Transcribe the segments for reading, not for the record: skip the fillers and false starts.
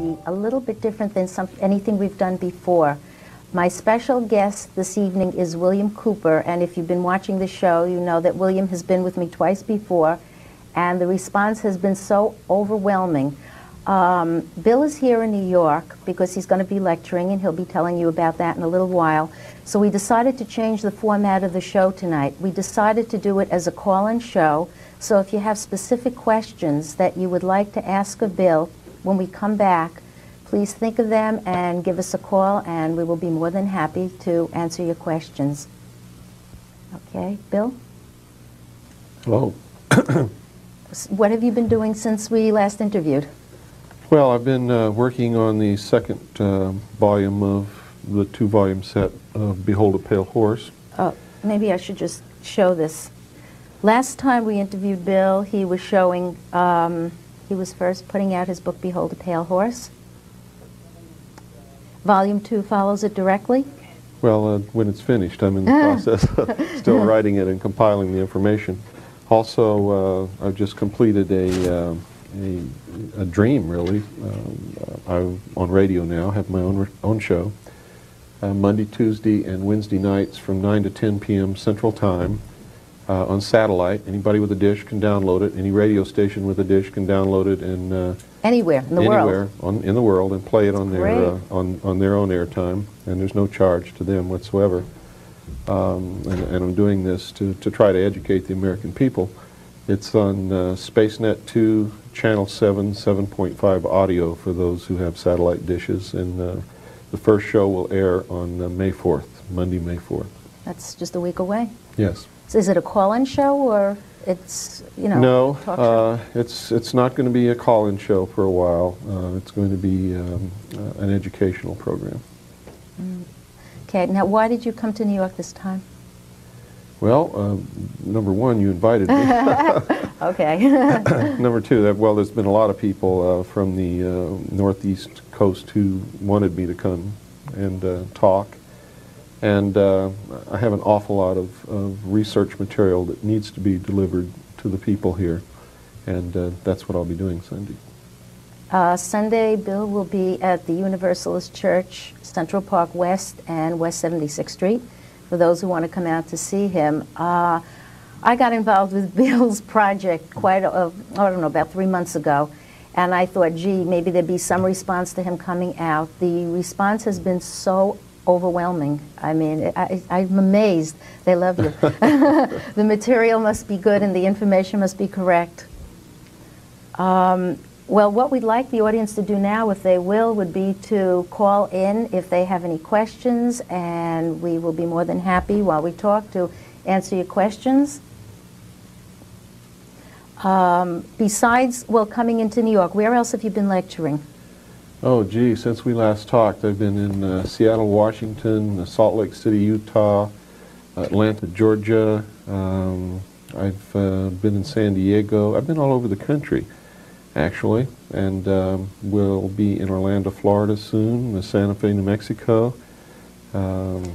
be a little bit different than anything we've done before. My special guest this evening is William Cooper, and if you've been watching the show, you know that William has been with me twice before, and the response has been so overwhelming. Bill is here in New York because he's going to be lecturing, and he'll be telling you about that in a little while. So we decided to change the format of the show tonight. We decided to do it as a call-in show, so if you have specific questions that you would like to ask of Bill when we come back, please think of them and give us a call, and we will be more than happy to answer your questions. Okay, Bill? Hello. What have you been doing since we last interviewed? Well, I've been working on the second volume of the two-volume set of Behold a Pale Horse. Oh, maybe I should just show this. Last time we interviewed Bill, he was showing, he was first putting out his book, Behold a Pale Horse. Volume 2 follows it directly? Well, when it's finished, I'm in the process of still writing it and compiling the information. Also, I've just completed a dream, really. I'm on radio now, have my own show. Monday, Tuesday, and Wednesday nights from 9 to 10 p.m. Central Time on satellite. Anybody with a dish can download it. Any radio station with a dish can download it and anywhere in the world. Anywhere in the world, and play it on their on their own airtime, and there's no charge to them whatsoever. And I'm doing this to try to educate the American people. It's on SpaceNet 2, Channel 7, 7.5 audio for those who have satellite dishes, and the first show will air on May 4th, Monday, May 4th. That's just a week away? Yes. So is it a call-in show, or it's, you know, no, talk show? It's not going to be a call-in show for a while. It's going to be an educational program. Okay, now why did you come to New York this time? Well, number one, you invited me. Okay. Number two, well, there's been a lot of people from the Northeast coast who wanted me to come and talk. And I have an awful lot of research material that needs to be delivered to the people here. And that's what I'll be doing Sunday. Sunday, Bill will be at the Universalist Church, Central Park West and West 76th Street, for those who want to come out to see him. I got involved with Bill's project I don't know, about 3 months ago, and I thought, gee, maybe there'd be some response to him coming out. The response has been so overwhelming. I mean, I'm amazed. They love you. The material must be good and the information must be correct. Well, what we'd like the audience to do now, if they will, would be to call in if they have any questions, and we will be more than happy while we talk to answer your questions. Besides, well, coming into New York, where else have you been lecturing? Oh, gee, since we last talked, I've been in Seattle, Washington, Salt Lake City, Utah, Atlanta, Georgia. I've been in San Diego. I've been all over the country, actually, and we'll be in Orlando, Florida soon, Santa Fe, New Mexico.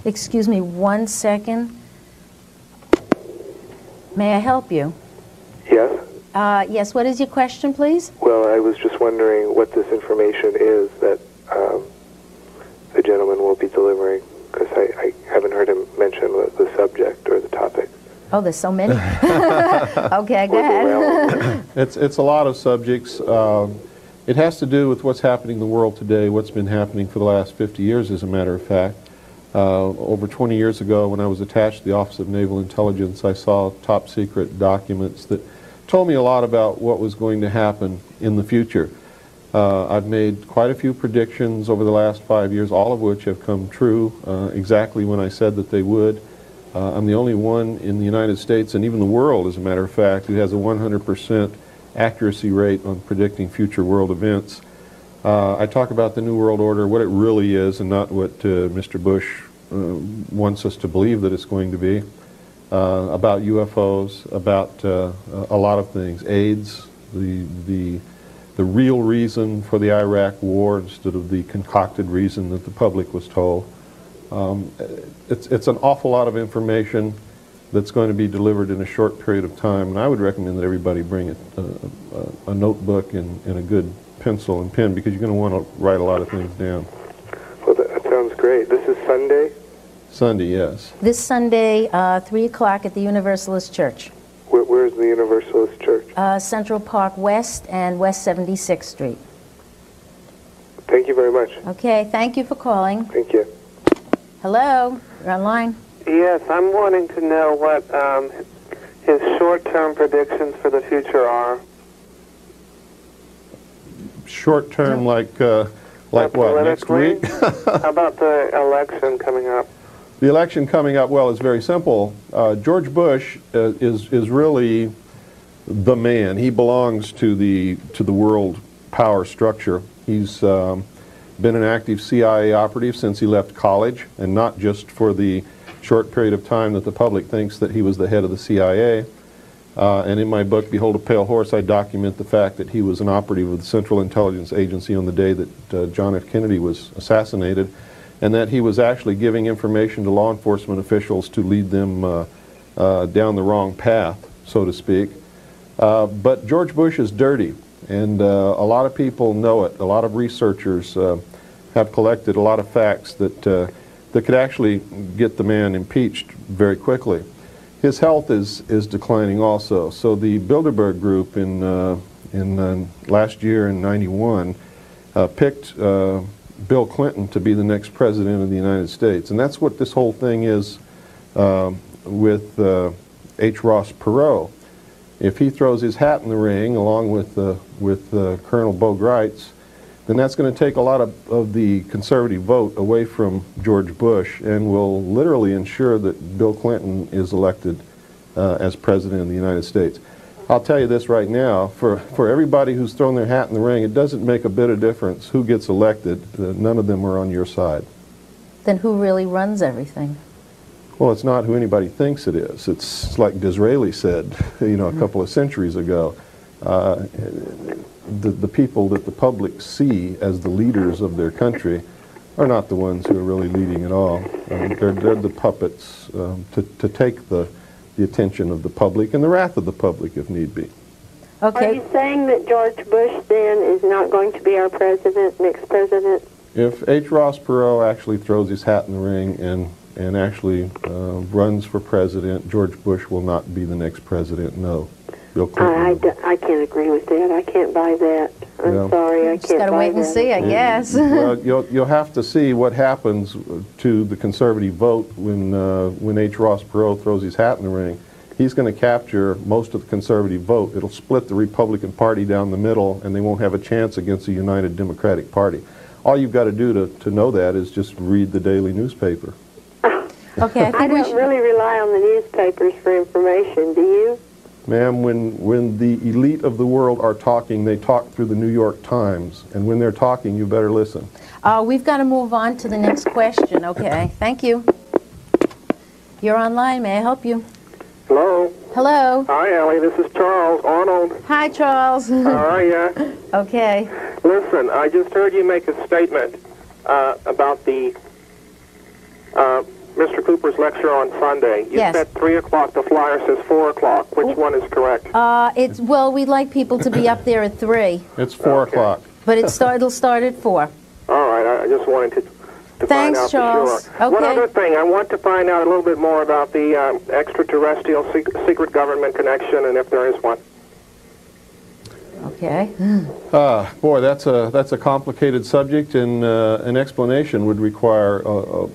Excuse me 1 second. May I help you? Yes? Yes, what is your question, please? Well, I was just wondering what this information is that the gentleman will be delivering, because I haven't heard him mention the subject or the topic. Oh, there's so many. Okay, go ahead. It's a lot of subjects. It has to do with what's happening in the world today, what's been happening for the last 50 years, as a matter of fact. Over 20 years ago, when I was attached to the Office of Naval Intelligence, I saw top secret documents that told me a lot about what was going to happen in the future. I've made quite a few predictions over the last 5 years, all of which have come true exactly when I said that they would. I'm the only one in the United States, and even the world, as a matter of fact, who has a 100% accuracy rate on predicting future world events. I talk about the New World Order, what it really is, and not what Mr. Bush wants us to believe that it's going to be. About UFOs, about a lot of things, AIDS, the real reason for the Iraq War instead of the concocted reason that the public was told. It's an awful lot of information, that's going to be delivered in a short period of time. And I would recommend that everybody bring a notebook and a good pencil and pen, because you're going to want to write a lot of things down. Well, that sounds great. This is Sunday? Sunday, yes. This Sunday, 3 o'clock at the Universalist Church. Where's the Universalist Church? Central Park West and West 76th Street. Thank you very much. Okay, thank you for calling. Thank you. Hello, you're online. Yes, I'm wanting to know what his short-term predictions for the future are. Short term, like what, next week? How about the election coming up? The election coming up, well, is very simple. George Bush is really the man. He belongs to the world power structure. He's been an active CIA operative since he left college, and not just for the short period of time that the public thinks that he was the head of the CIA. And in my book, Behold a Pale Horse, I document the fact that he was an operative of the Central Intelligence Agency on the day that John F. Kennedy was assassinated, and that he was actually giving information to law enforcement officials to lead them down the wrong path, so to speak. But George Bush is dirty, and a lot of people know it. A lot of researchers have collected a lot of facts that could actually get the man impeached very quickly. His health is declining also. So the Bilderberg Group in last year in '91 picked Bill Clinton to be the next president of the United States, and that's what this whole thing is with H. Ross Perot. If he throws his hat in the ring along with Colonel Bo Gritz, then that's going to take a lot of the conservative vote away from George Bush, and will literally ensure that Bill Clinton is elected as president of the United States. I'll tell you this right now, for everybody who's thrown their hat in the ring, it doesn't make a bit of difference who gets elected. None of them are on your side. Then who really runs everything? Well, it's not who anybody thinks it is. It's like Disraeli said, a couple of centuries ago. The people that the public see as the leaders of their country are not the ones who are really leading at all. They're the puppets to take the attention of the public and the wrath of the public if need be. Okay. Are you saying that George Bush then is not going to be our president, next president? If H. Ross Perot actually throws his hat in the ring and actually runs for president, George Bush will not be the next president, no. Bill Clinton. I can't agree with that. I can't buy that. I'm sorry, I can't buy that. Just got to wait and see, I guess. Well, you'll have to see what happens to the conservative vote when H. Ross Perot throws his hat in the ring. He's going to capture most of the conservative vote. It'll split the Republican Party down the middle, and they won't have a chance against the United Democratic Party. All you've got to do to know that is just read the daily newspaper. Okay, I don't really rely on the newspapers for information, do you? Ma'am, when the elite of the world are talking, they talk through the New York Times, and when they're talking, you better listen. we've got to move on to the next question. Okay, thank you. You're online. May I help you? Hello. Hello. Hi, Ellie. This is Charles Arnold. Hi, Charles. How are you? Okay. Listen, I just heard you make a statement about the Mr. Cooper's lecture on Sunday. You Yes. said 3 o'clock. The flyer says 4 o'clock. Which one is correct? Well, we'd like people to be up there at 3, It's 4 o'clock. but it'll start at 4. All right. I just wanted to find Thanks, out Charles. for sure. One Okay. other thing, I want to find out a little bit more about the extraterrestrial secret government connection, and if there is one. Okay. Boy, that's a complicated subject, and an explanation would require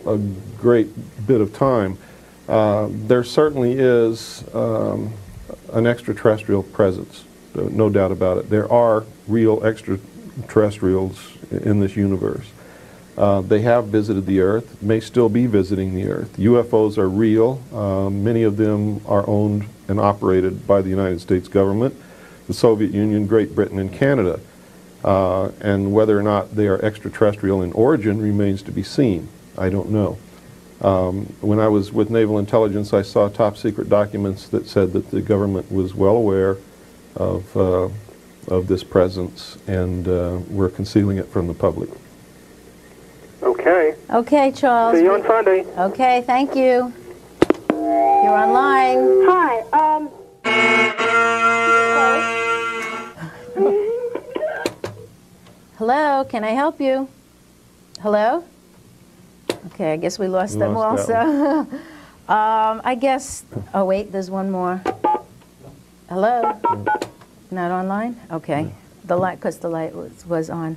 a great bit of time. There certainly is an extraterrestrial presence, no doubt about it. There are real extraterrestrials in this universe. They have visited the Earth, may still be visiting the Earth. UFOs are real. Many of them are owned and operated by the United States government, the Soviet Union, Great Britain, and Canada. And whether or not they are extraterrestrial in origin remains to be seen. I don't know. When I was with Naval Intelligence, I saw top secret documents that said that the government was well aware of this presence and were concealing it from the public. Okay. Okay, Charles. See you on Sunday. Okay, thank you. You're online. Hi. Hello, can I help you? Hello? Okay, I guess we lost them Lost that also. I guess, oh wait, there's one more. Hello? Not online? Okay. The light, because the light was on.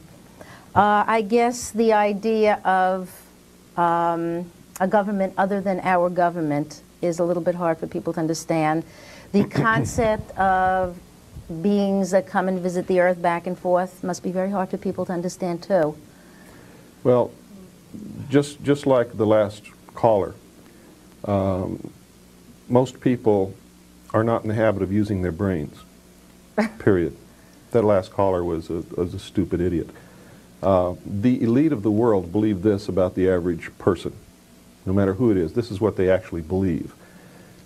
I guess the idea of a government other than our government is a little bit hard for people to understand. The concept of beings that come and visit the earth back and forth must be very hard for people to understand too. Well, just like the last caller, most people are not in the habit of using their brains, period. That last caller was a stupid idiot. The elite of the world believe this about the average person, no matter who it is. This is what they actually believe.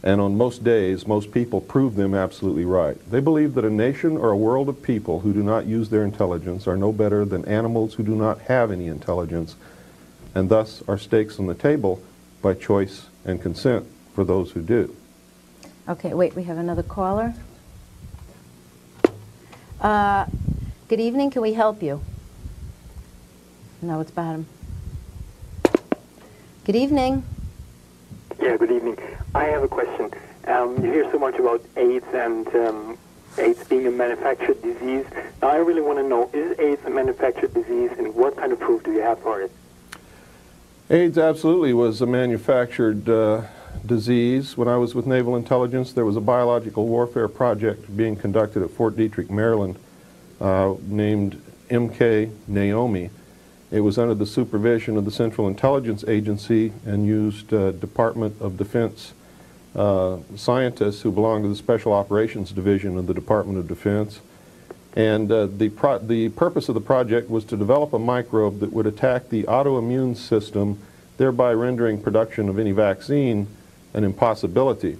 And on most days, most people prove them absolutely right. They believe that a nation or a world of people who do not use their intelligence are no better than animals who do not have any intelligence, and thus are stakes on the table by choice and consent for those who do. Okay, wait, we have another caller. Good evening, can we help you? No, it's bottom. Good evening. Yeah, good evening. I have a question. You hear so much about AIDS and AIDS being a manufactured disease. Now, I really want to know, is AIDS a manufactured disease, and what kind of proof do you have for it? AIDS absolutely was a manufactured disease. When I was with Naval Intelligence, there was a biological warfare project being conducted at Fort Detrick, Maryland, named MK Naomi. It was under the supervision of the Central Intelligence Agency and used Department of Defense scientists who belonged to the Special Operations Division of the Department of Defense. And the purpose of the project was to develop a microbe that would attack the autoimmune system, thereby rendering production of any vaccine an impossibility.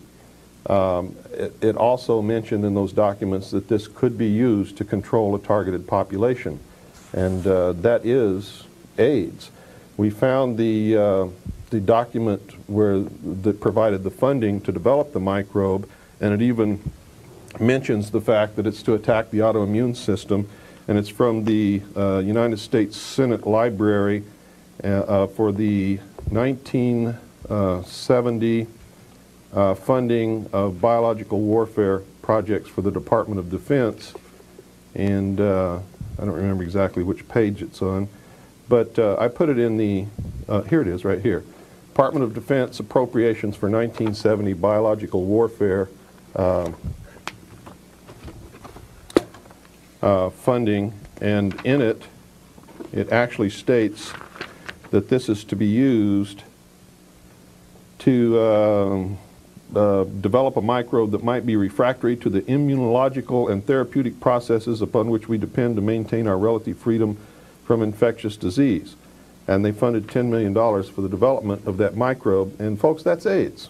It also mentioned in those documents that this could be used to control a targeted population. And that is AIDS. We found the document that provided the funding to develop the microbe, and it even mentions the fact that it's to attack the autoimmune system, and it's from the United States Senate Library for the 1970 funding of biological warfare projects for the Department of Defense, and I don't remember exactly which page it's on, but I put it in the, here it is right here, Department of Defense Appropriations for 1970 Biological Warfare funding, and in it, it actually states that this is to be used to develop a microbe that might be refractory to the immunological and therapeutic processes upon which we depend to maintain our relative freedom from infectious disease. And they funded $10 million for the development of that microbe, and folks, that's AIDS.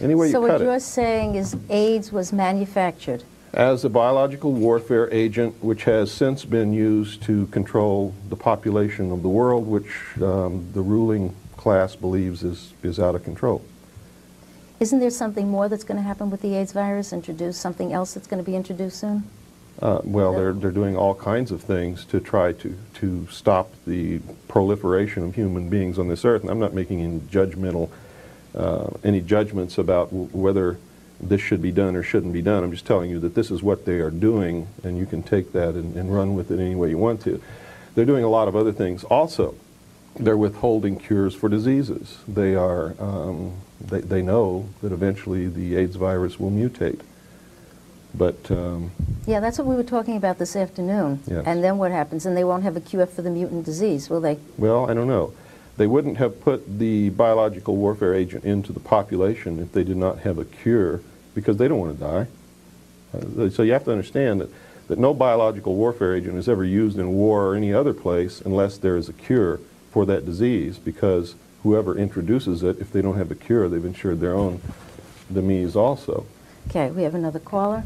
Any way you cut it. So what you're saying is AIDS was manufactured? As a biological warfare agent, which has since been used to control the population of the world, which the ruling class believes is out of control. Isn't there something more that's going to happen with the AIDS virus? Introduce something else that's going to be introduced soon? Well, they're doing all kinds of things to try to stop the proliferation of human beings on this earth. And I'm not making any judgments about whether this should be done or shouldn't be done. I'm just telling you that this is what they are doing, and you can take that and run with it any way you want to. They're doing a lot of other things. Also, they're withholding cures for diseases. They are, they know that eventually the AIDS virus will mutate. But yeah, that's what we were talking about this afternoon. Yes. And then what happens? And they won't have a cure for the mutant disease, will they? Well, I don't know. They wouldn't have put the biological warfare agent into the population if they did not have a cure, because they don't want to die. So you have to understand that no biological warfare agent is ever used in war or any other place unless there is a cure for that disease, because whoever introduces it, if they don't have a cure, they've ensured their own demise also. Okay, we have another caller.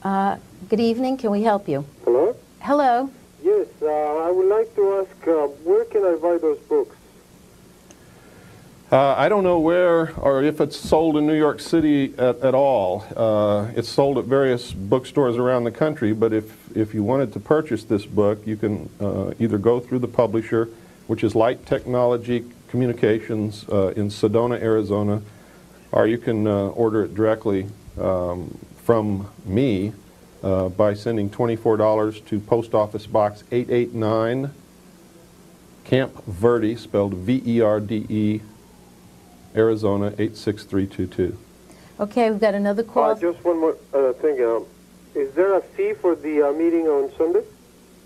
Good evening, can we help you? Hello? Hello. Yes, I would like to ask, where can I buy those books? I don't know where or if it's sold in New York City at all. It's sold at various bookstores around the country, but if you wanted to purchase this book, you can either go through the publisher, which is Light Technology Communications in Sedona, Arizona, or you can order it directly from me by sending $24 to Post Office Box 889, Camp Verde, spelled V-E-R-D-E, Arizona 86322. Okay, we've got another call. Just one more thing. Is there a fee for the meeting on Sunday?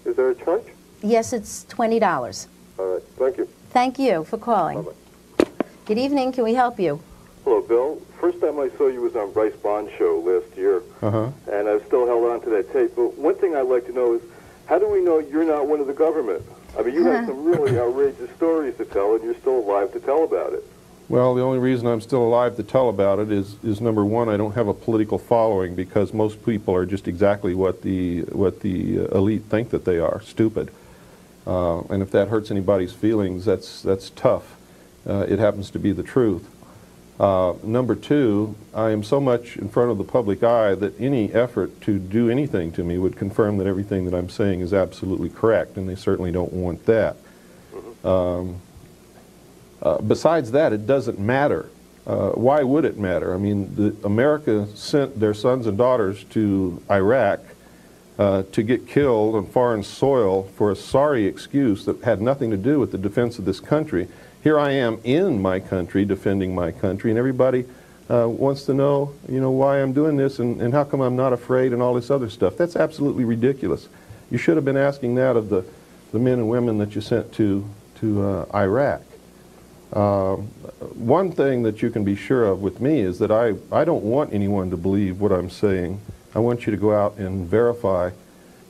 Is there a charge? Yes, it's $20. All right. Thank you. Thank you for calling. Bye-bye. Good evening. Can we help you? Hello, Bill. First time I saw you was on Bryce Bond's show last year, and I've still held on to that tape. But one thing I'd like to know is, how do we know you're not one of the government? I mean, you have some really outrageous stories to tell, and you're still alive to tell about it. Well, the only reason I'm still alive to tell about it is number one, I don't have a political following, because most people are just exactly what the elite think that they are, stupid. And if that hurts anybody's feelings, that's tough. It happens to be the truth. Number two, I am so much in front of the public eye that any effort to do anything to me would confirm that everything that I'm saying is absolutely correct, and they certainly don't want that. Besides that, it doesn't matter. Why would it matter? I mean, America sent their sons and daughters to Iraq to get killed on foreign soil for a sorry excuse that had nothing to do with the defense of this country. Here I am in my country, defending my country, and everybody wants to know, why I'm doing this and how come I'm not afraid and all this other stuff. That's absolutely ridiculous. You should have been asking that of the men and women that you sent to Iraq. One thing that you can be sure of with me is that I don't want anyone to believe what I'm saying. I want you to go out and verify,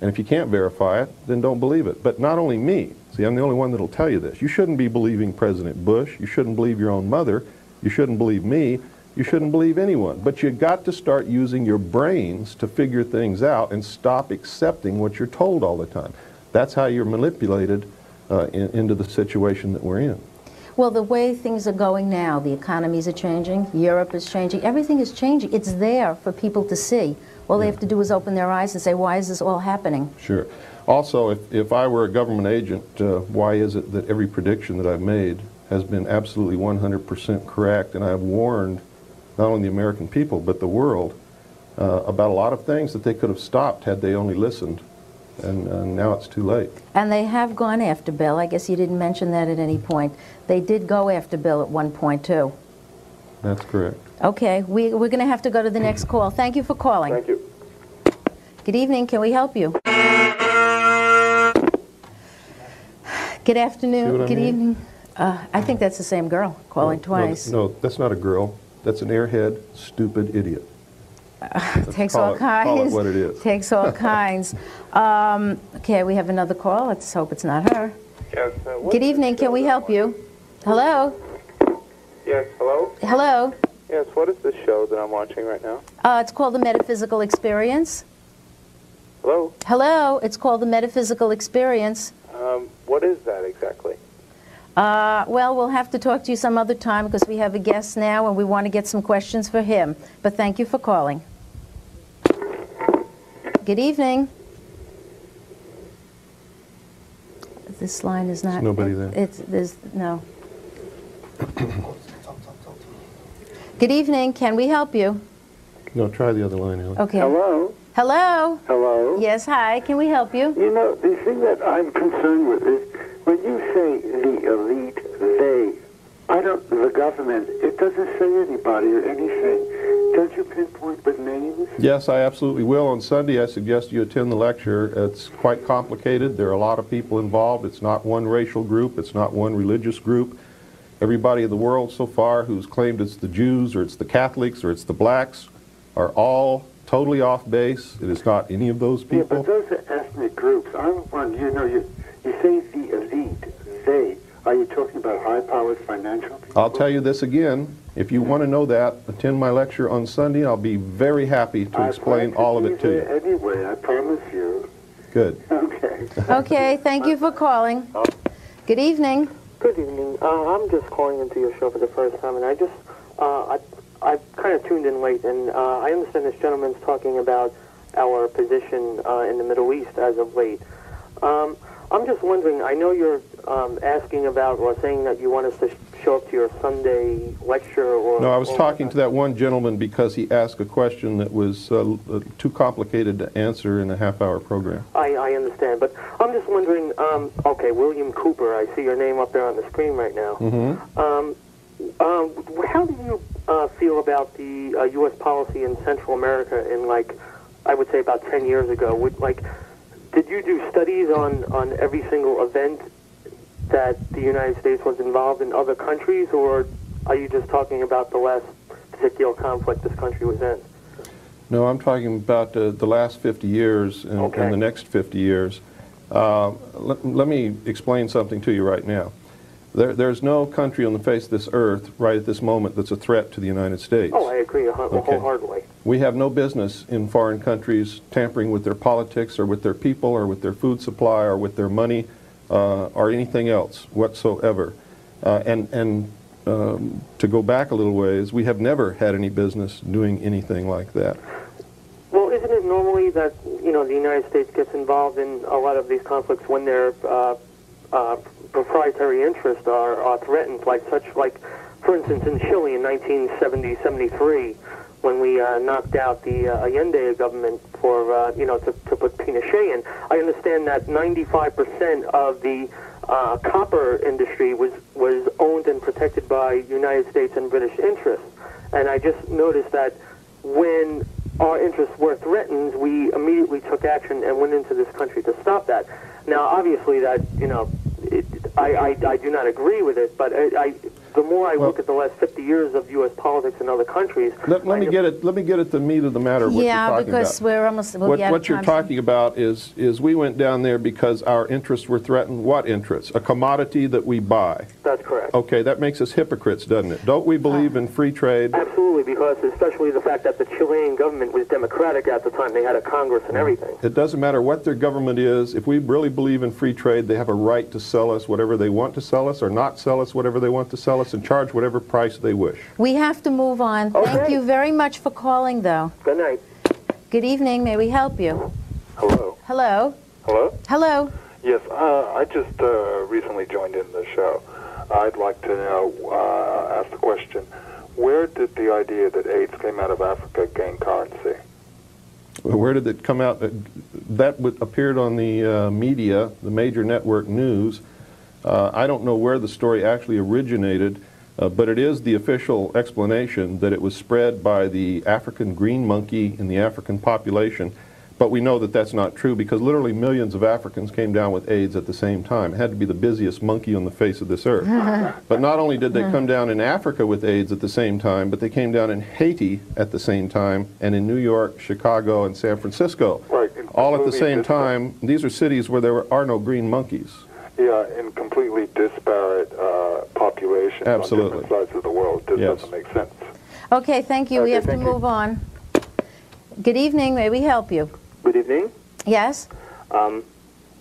and if you can't verify it, then don't believe it. But not only me. See, I'm the only one that'll tell you this. You shouldn't be believing President Bush. You shouldn't believe your own mother. You shouldn't believe me. You shouldn't believe anyone. But you've got to start using your brains to figure things out and stop accepting what you're told all the time. That's how you're manipulated into the situation that we're in. Well, the way things are going now, the economies are changing, Europe is changing, everything is changing. It's there for people to see. All they have to do is open their eyes and say, why is this all happening? Sure. Also, if I were a government agent, why is it that every prediction that I've made has been absolutely 100% correct, and I've warned not only the American people, but the world about a lot of things that they could have stopped had they only listened, and now it's too late. And they have gone after Bill. I guess you didn't mention that at any point. They did go after Bill at one point, too. That's correct. Okay, we're going to have to go to the next call. Thank you for calling. Thank you. Good evening. Can we help you? Good afternoon. Good evening. I think that's the same girl calling twice. No, that's not a girl. That's an airhead, stupid idiot. Takes all kinds. Call it what it is. Takes all kinds. Okay, we have another call. Let's hope it's not her. Yes. Good evening. Can we help you? Hello? Yes, hello? Hello? Yes, what is the show that I'm watching right now? It's called the Metaphysical Experience. Hello? Hello? It's called the Metaphysical Experience. What is that exactly? Well, we'll have to talk to you some other time because we have a guest now and we want to get some questions for him. But thank you for calling. Good evening. This line is not... There's nobody there. There's no... Good evening. Can we help you? No, try the other line, Ellie. Okay. Hello? Hello? Hello? Yes, hi. Can we help you? You know, the thing that I'm concerned with is when you say the elite, the government, it doesn't say anybody or anything. Don't you pinpoint with names? Yes, I absolutely will. On Sunday, I suggest you attend the lecture. It's quite complicated. There are a lot of people involved. It's not one racial group. It's not one religious group. Everybody in the world so far who's claimed it's the Jews or it's the Catholics or it's the blacks are all totally off base. It is not any of those people. Yeah, but those are ethnic groups. I'm one, you say the elite, they. Are you talking about high-powered financial people? I'll tell you this again. If you want to know that, attend my lecture on Sunday. I'll be very happy to explain all of it to you. Anyway, I promise you. Good. Okay. Okay, thank you for calling. Good evening. Good evening. I'm just calling into your show for the first time, and I just, I kind of tuned in late, and I understand this gentleman's talking about our position in the Middle East as of late. I'm just wondering, I know you're asking about or saying that you want us to show up to your Sunday lecture or... No, I was talking to that one gentleman because he asked a question that was too complicated to answer in a half-hour program. I understand, but I'm just wondering, okay, William Cooper, I see your name up there on the screen right now. Mm-hmm. How do you feel about the U.S. policy in Central America in, like, I would say about 10 years ago? Did you do studies on every single event that the United States was involved in other countries, or are you just talking about the last particular conflict this country was in? No, I'm talking about the last 50 years and the next 50 years. Let me explain something to you right now. There's no country on the face of this earth right at this moment that's a threat to the United States. Oh, I agree wholeheartedly. We have no business in foreign countries tampering with their politics or with their people or with their food supply or with their money or anything else whatsoever. And to go back a little ways, we have never had any business doing anything like that. Well, isn't it normally that, you know, the United States gets involved in a lot of these conflicts when their proprietary interests are threatened, like, for instance, in Chile in 1970-73, when we knocked out the Allende government for, to put Pinochet in. I understand that 95% of the copper industry was owned and protected by United States and British interests. And I just noticed that when our interests were threatened, we immediately took action and went into this country to stop that. Now, obviously, that, you know, I do not agree with it, but the more I look at the last 50 years of U.S. politics in other countries... Let me get at the meat of the matter of what you're talking about. Yeah, because we're almost... What you're talking about is we went down there because our interests were threatened. What interests? A commodity that we buy. That's correct. Okay, that makes us hypocrites, doesn't it? Don't we believe in free trade? Absolutely, because especially the fact that the Chilean government was democratic at the time. They had a Congress and everything. It doesn't matter what their government is. If we really believe in free trade, they have a right to sell us whatever they want to sell us or not sell us whatever they want to sell us and charge whatever price they wish. We have to move on. Okay. Thank you very much for calling, though. Good night. Good evening. May we help you? Hello. Hello. Hello? Hello. Yes, I just recently joined in the show. I'd like to now ask the question, where did the idea that AIDS came out of Africa gain currency? Where did it come out? That appeared on the media, the major network news. I don't know where the story actually originated, but it is the official explanation that it was spread by the African green monkey in the African population. But we know that that's not true because literally millions of Africans came down with AIDS at the same time. It had to be the busiest monkey on the face of this earth. But not only did they come down in Africa with AIDS at the same time, but they came down in Haiti at the same time, and in New York, Chicago, and San Francisco. Right. All at the same time. These are cities where there are no green monkeys. Yeah, in completely disparate populations on different sides of the world. This doesn't make sense. Okay, thank you. We have to move on. Good evening. May we help you? Good evening. Yes. Am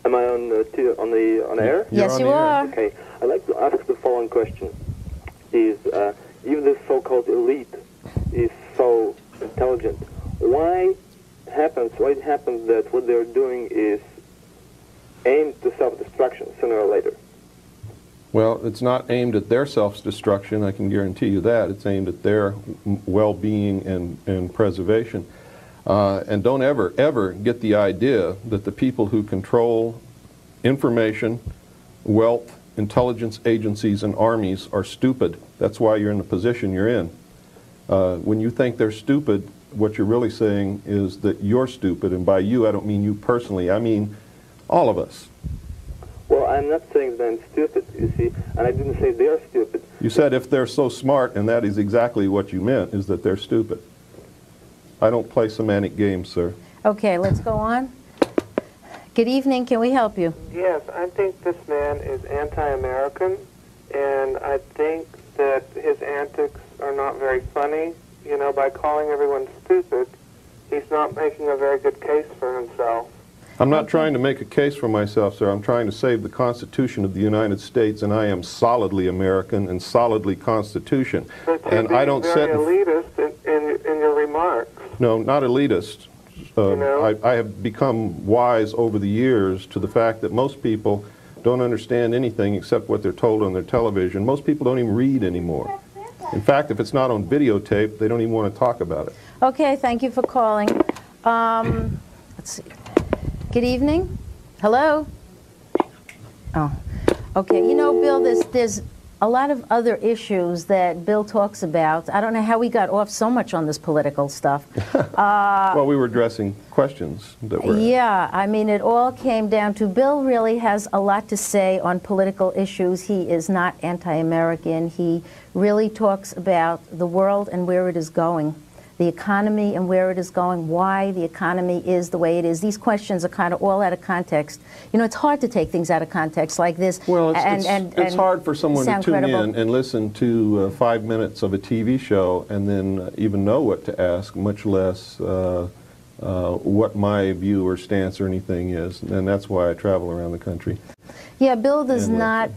I on air? Yes, you are. Okay. I'd like to ask the following question: if this so-called elite is so intelligent, why it happens that what they're doing is aimed to self-destruction sooner or later? Well, it's not aimed at their self-destruction, I can guarantee you that. It's aimed at their well-being and preservation. And don't ever get the idea that the people who control information, wealth, intelligence agencies, and armies are stupid. That's why you're in the position you're in. When you think they're stupid, what you're really saying is that you're stupid. And by you, I don't mean you personally. I mean all of us. Well, I'm not saying that I'm stupid, you see, and I didn't say they're stupid. You said if they're so smart, and that is exactly what you meant, is that they're stupid. I don't play semantic games, sir. Okay, let's go on. Good evening. Can we help you? Yes, I think this man is anti-American, and I think that his antics are not very funny. You know, by calling everyone stupid, he's not making a very good case for himself. I'm not trying to make a case for myself, sir. I'm trying to save the Constitution of the United States, and I am solidly American and solidly Constitution. But and I don't very elitist in your remarks. No, not elitist. You know? I have become wise over the years to the fact that most people don't understand anything except what they're told on their television. Most people don't even read anymore. In fact, if it's not on videotape, they don't even want to talk about it. Okay, thank you for calling. Let's see. Good evening. Hello? Oh, okay. You know, Bill, there's a lot of other issues that Bill talks about. I don't know how we got off so much on this political stuff. Well, we were addressing questions that were... Yeah, I mean, it all came down to Bill really has a lot to say on political issues. He is not anti-American. He really talks about the world and where it is going, the economy and where it is going, why the economy is the way it is. These questions are kind of all out of context. You know, it's hard to take things out of context like this. Well, it's hard for someone to tune credible. in and listen to 5 minutes of a TV show and then even know what to ask, much less what my view or stance or anything is. And that's why I travel around the country. Yeah, Bill does not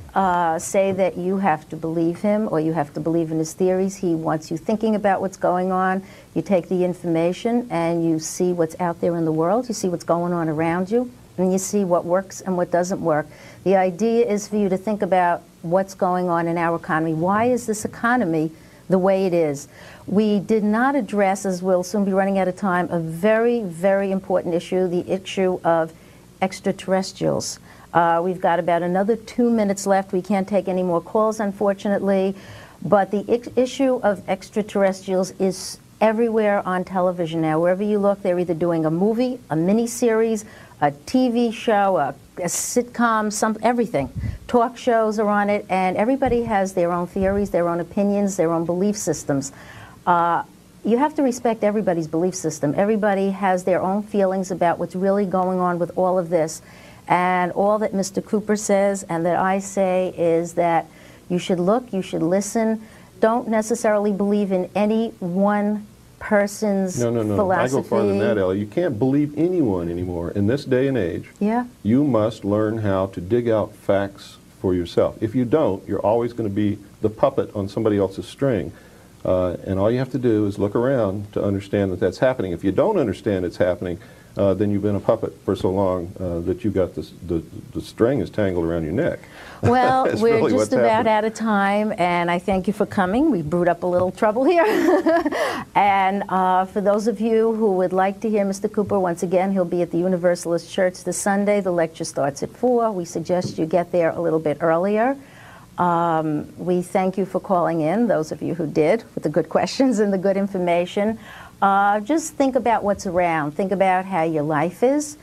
say that you have to believe him or you have to believe in his theories. He wants you thinking about what's going on. You take the information and you see what's out there in the world. You see what's going on around you, and you see what works and what doesn't work. The idea is for you to think about what's going on in our economy. Why is this economy the way it is? We did not address, as we'll soon be running out of time, a very, very important issue, the issue of extraterrestrials. We've got about another 2 minutes left. We can't take any more calls, unfortunately. But the issue of extraterrestrials is everywhere on television now. Wherever you look, they're either doing a movie, a mini-series, a TV show, a sitcom, everything. Talk shows are on it, and everybody has their own theories, their own opinions, their own belief systems. You have to respect everybody's belief system. Everybody has their own feelings about what's really going on with all of this. And all that Mr. Cooper says and that I say is that you should look, you should listen. Don't necessarily believe in any one person's philosophy. I go farther than that, Ellie. You can't believe anyone anymore. In this day and age, you must learn how to dig out facts for yourself. If you don't, you're always going to be the puppet on somebody else's string. And all you have to do is look around to understand that that's happening. If you don't understand it's happening, then you've been a puppet for so long that you've got the string is tangled around your neck. Well, we're really just about out of time, and I thank you for coming. We brewed up a little trouble here. And for those of you who would like to hear Mr. Cooper, once again, he'll be at the Universalist Church this Sunday. The lecture starts at 4. We suggest you get there a little bit earlier. We thank you for calling in, those of you who did, with the good questions and the good information. Just think about what's around. Think about how your life is.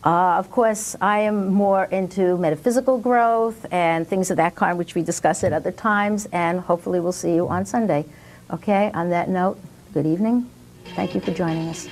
Of course, I am more into metaphysical growth and things of that kind, which we discuss at other times, and hopefully we'll see you on Sunday. Okay, on that note, good evening. Thank you for joining us.